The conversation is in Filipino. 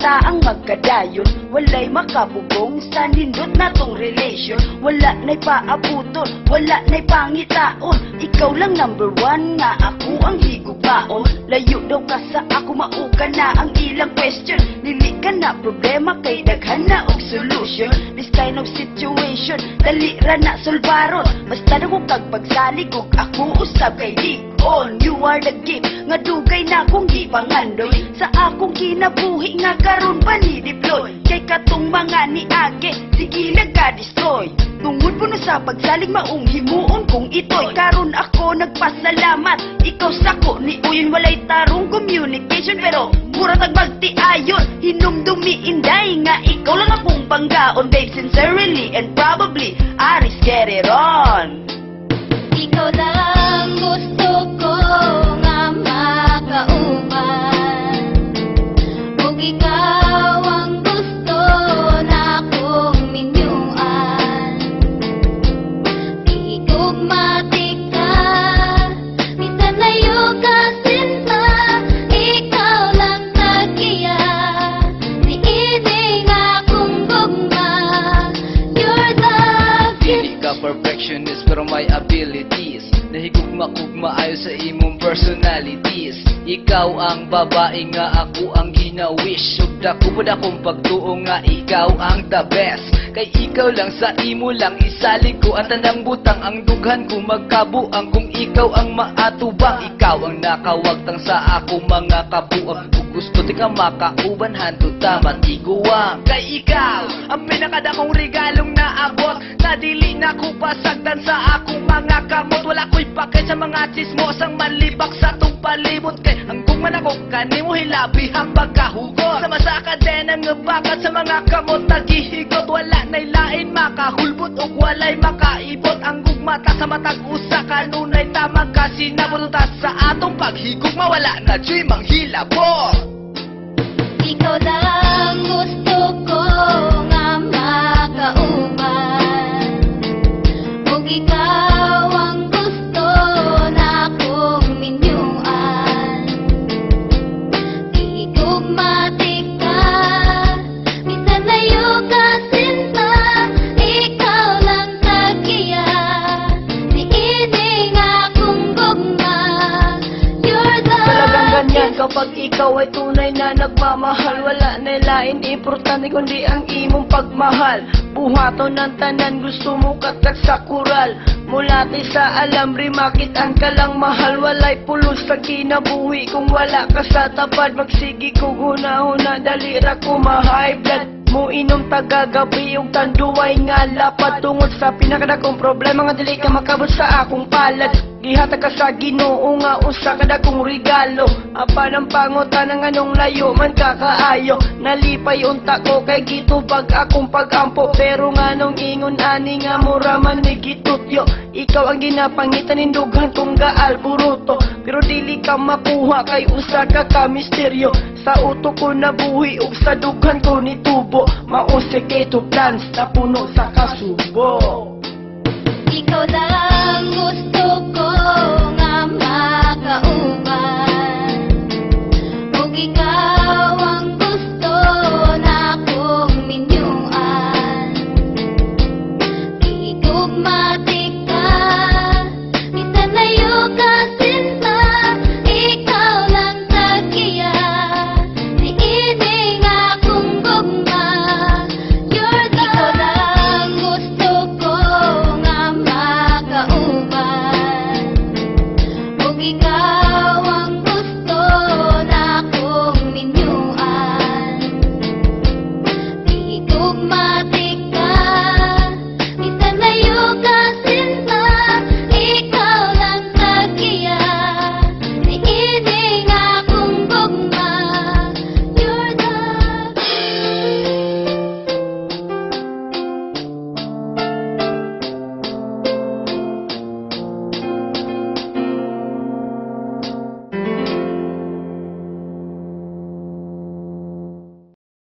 ta ang magkadayon, walay makabugong sa nindot natong relation. Wala na'y paabuton, wala na'y pangitaon, ikaw lang number one nga ako ang higugmaon. Layo daw ka sa ako, mauka na ang ilang question. Dili ka na problema kay daghan na og solution. This kind of situation dali ra na solbaron, basta na ko kag pagsalig ug ako usab kay di on. You are the gift nga dugay na kong gipangandoy sa akong kinabuhi nga karon pa ni deploy. Kay katong mga niage sige nagka-destroy, tungod po na sa pagsalig maong himuon kong itoy. Karon ako nagpasalamat, ikaw sako ni uyon walay tarong communication, pero mura tag magtiayon hinumdumi inday nga ikaw lang akong banggaon. Babe, sincerely and probably Aris, get it on. Ikaw lang gusto ko nga makauban, ug ikaw ang gusto na akong minyuan. Igugmatik ka, minsan layo ka sinta, ikaw lang tagiya, niining akong gugma. You're the Dili ka perfectionist pero may abilities, nahigugma-kugma ayo sa imong personalities. Ikaw ang babae nga ako ang ginawish, ug dako pod akong pagtuo nga ikaw ang the best. Kay ikaw lang sa imo lang isalig ko ang tanang butang, ang dughan ko magkabuang kung ikaw ang maatubang. Ikaw ang nakawagtang sa ako mga kabuang, ug gusto ti ka makauban hantud taman iguwang. Kay ikaw ang pinakadakong regalong naabot, na dili na ko pasagdan sa akong mga kamot. Wala ko'y pakay sa mga chismos ang malibak sa tong palibot, kay hanggang man ako kanimo hilabi ang pagkahugot. Sama sa kadena nga bakat sa mga kamot nagihigot, wala na'y lain makahulbot ug walay makaibot. Ang gugmata sa matag usa kanunay tamang kasinabot, sa atong paghigugma wala na dyo'y manghilabot. Ikaw lang gusto ko nga makauban, ug ikaw ang gusto na akong minyuan. Igugmatik ka, minsan layo ka sinta, ikaw lang tagiya, niining akong gugma. You're the Talagang ganyan kapag ikaw ay tunay na nagmamahal, wala na lain importante kundi ang imong pagmahal. Buhaton ng tanan gusto mo katak sa kural, mula ti sa alamri makit ang kalang mahal. Walay pulos sa kinabuhi kung wala ka sa tapad, magsigi kong huna-huna dali ra ko ma-high blood mo inom tagagabi ug tanduay nga lapad. Tungod sa pinakadakong problema nga dili ka makabot sa akong palad, gihatag ka sa Ginoo nga usa ka dakong regalo. Apan ang pangutan ng anong layo man kakaayo, nalipay unta ko kay gitubag akong pagampo, pero nga nung ingon ani nga mura man ni gitutyo. Ikaw ang ginapangitan nindughan kong gaalburuto, pero dili ka makuha kay usa ka ka misteryo. Sa utok ko nabuhi ug sa dughan ko nitubo, mausik ito plans na puno sa kasubo. ikaw lang